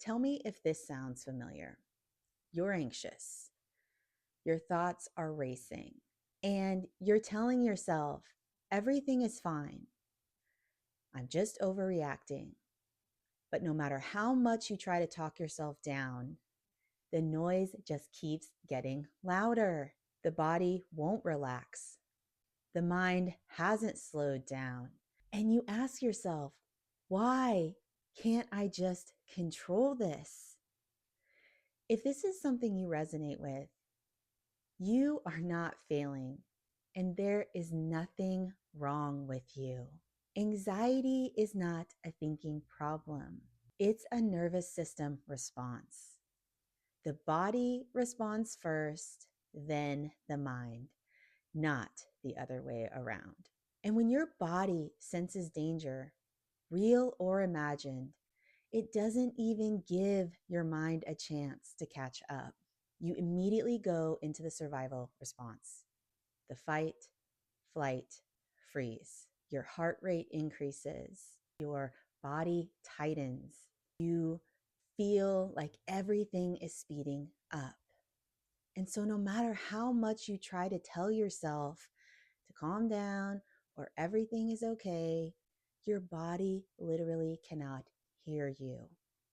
Tell me if this sounds familiar. You're anxious, your thoughts are racing, and you're telling yourself, everything is fine. I'm just overreacting. But no matter how much you try to talk yourself down, the noise just keeps getting louder. The body won't relax. The mind hasn't slowed down. And you ask yourself, why can't I just control this? If this is something you resonate with, you are not failing, and there is nothing wrong with you. Anxiety is not a thinking problem. It's a nervous system response. The body responds first, then the mind, not the other way around. And when your body senses danger, real or imagined, it doesn't even give your mind a chance to catch up. You immediately go into the survival response, the fight, flight, freeze. Your heart rate increases, your body tightens, you feel like everything is speeding up. And so, no matter how much you try to tell yourself to calm down or everything is okay, your body literally cannot hear you.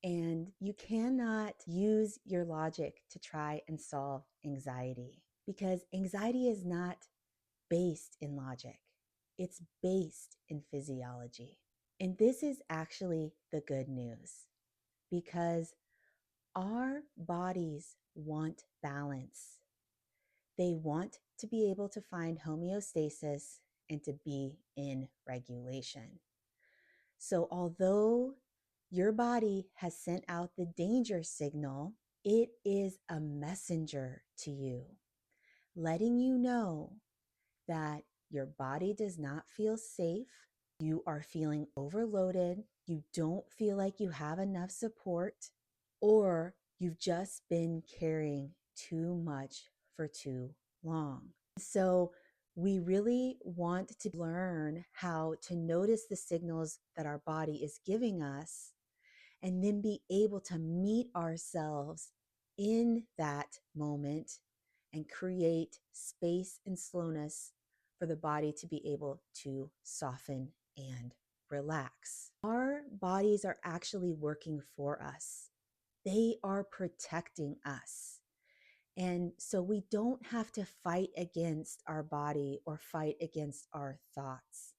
And you cannot use your logic to try and solve anxiety because anxiety is not based in logic, it's based in physiology. And this is actually the good news because our bodies want balance. They want to be able to find homeostasis and to be in regulation. So, although your body has sent out the danger signal, it is a messenger to you, letting you know that your body does not feel safe. You are feeling overloaded. You don't feel like you have enough support, or you've just been carrying too much for too long. So, we really want to learn how to notice the signals that our body is giving us and then be able to meet ourselves in that moment and create space and slowness for the body to be able to soften and relax. Our bodies are actually working for us. They are protecting us. And so we don't have to fight against our body or fight against our thoughts.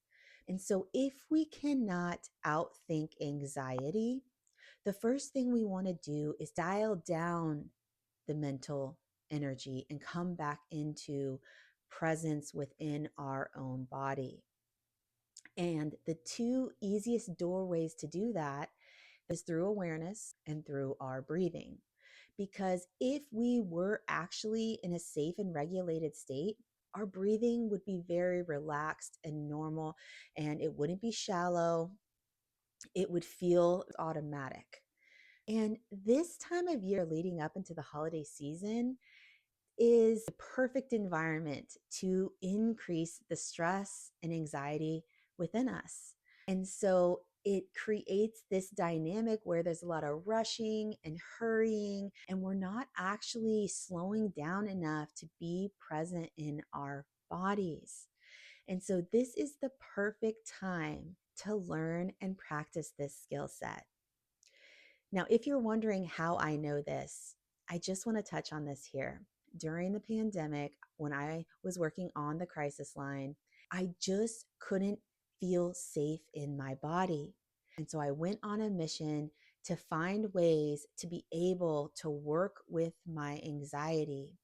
And so if we cannot outthink anxiety, the first thing we want to do is dial down the mental energy and come back into presence within our own body. And the two easiest doorways to do that is through awareness and through our breathing. Because if we were actually in a safe and regulated state, our breathing would be very relaxed and normal, and it wouldn't be shallow. It would feel automatic. And this time of year leading up into the holiday season is the perfect environment to increase the stress and anxiety within us. And so it creates this dynamic where there's a lot of rushing and hurrying, and we're not actually slowing down enough to be present in our bodies. And so this is the perfect time to learn and practice this skill set. Now, if you're wondering how I know this, I just want to touch on this here. During the pandemic, when I was working on the crisis line, I just couldn't feel safe in my body. And so I went on a mission to find ways to be able to work with my anxiety.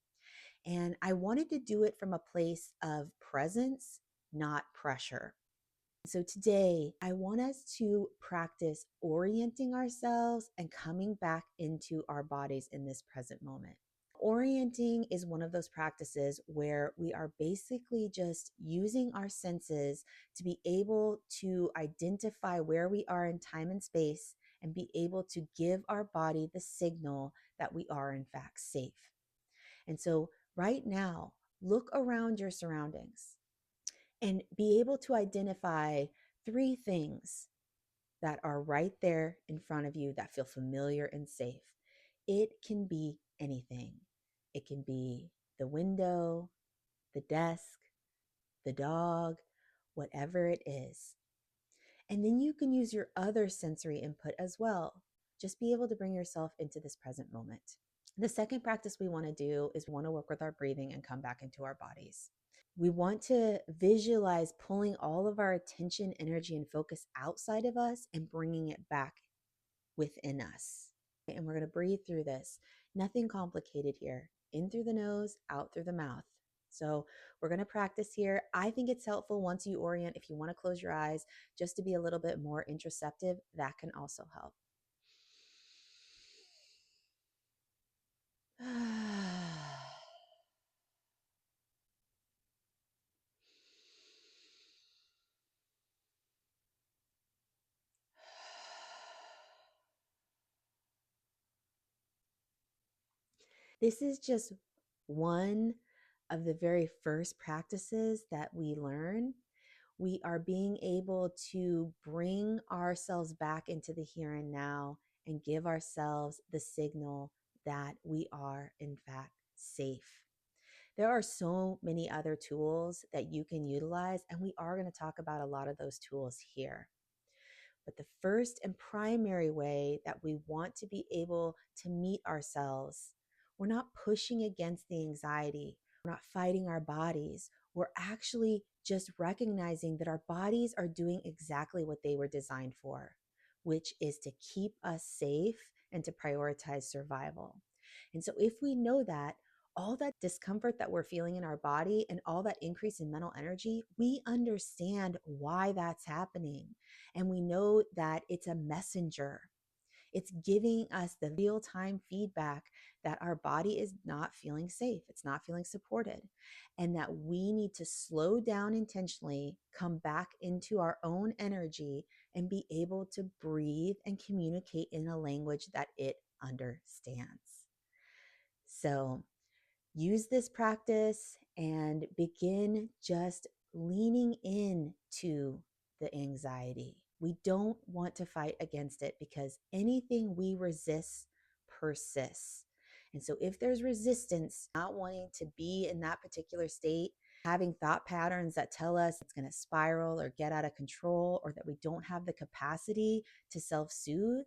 And I wanted to do it from a place of presence, not pressure. So today, I want us to practice orienting ourselves and coming back into our bodies in this present moment. Orienting is one of those practices where we are basically just using our senses to be able to identify where we are in time and space and be able to give our body the signal that we are in fact safe. And so right now, look around your surroundings and be able to identify three things that are right there in front of you that feel familiar and safe. It can be anything. It can be the window, the desk, the dog, whatever it is. And then you can use your other sensory input as well. Just be able to bring yourself into this present moment. The second practice we want to do is we want to work with our breathing and come back into our bodies. We want to visualize pulling all of our attention, energy, and focus outside of us and bringing it back within us. And we're going to breathe through this. Nothing complicated here. In through the nose, out through the mouth. So we're going to practice here. I think it's helpful once you orient, if you want to close your eyes, just to be a little bit more introspective, that can also help. This is just one of the very first practices that we learn. We are being able to bring ourselves back into the here and now and give ourselves the signal that we are, in fact, safe. There are so many other tools that you can utilize, and we are going to talk about a lot of those tools here. But the first and primary way that we want to be able to meet ourselves, we're not pushing against the anxiety, we're not fighting our bodies. We're actually just recognizing that our bodies are doing exactly what they were designed for, which is to keep us safe and to prioritize survival. And so if we know that, all that discomfort that we're feeling in our body and all that increase in mental energy, we understand why that's happening. And we know that it's a messenger. It's giving us the real time feedback that our body is not feeling safe. It's not feeling supported. And that we need to slow down intentionally, come back into our own energy, and be able to breathe and communicate in a language that it understands. So use this practice and begin just leaning into the anxiety. We don't want to fight against it because anything we resist persists. And so if there's resistance, not wanting to be in that particular state, having thought patterns that tell us it's going to spiral or get out of control, or that we don't have the capacity to self-soothe,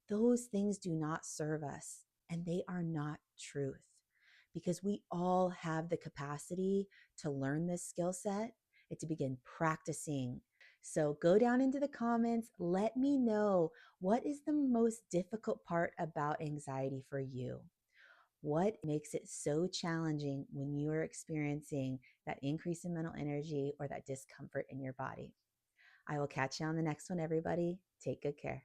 those things do not serve us and they are not truth, because we all have the capacity to learn this skill set and to begin practicing. So go down into the comments. Let me know, what is the most difficult part about anxiety for you? What makes it so challenging when you are experiencing that increase in mental energy or that discomfort in your body? I will catch you on the next one, everybody. Take good care.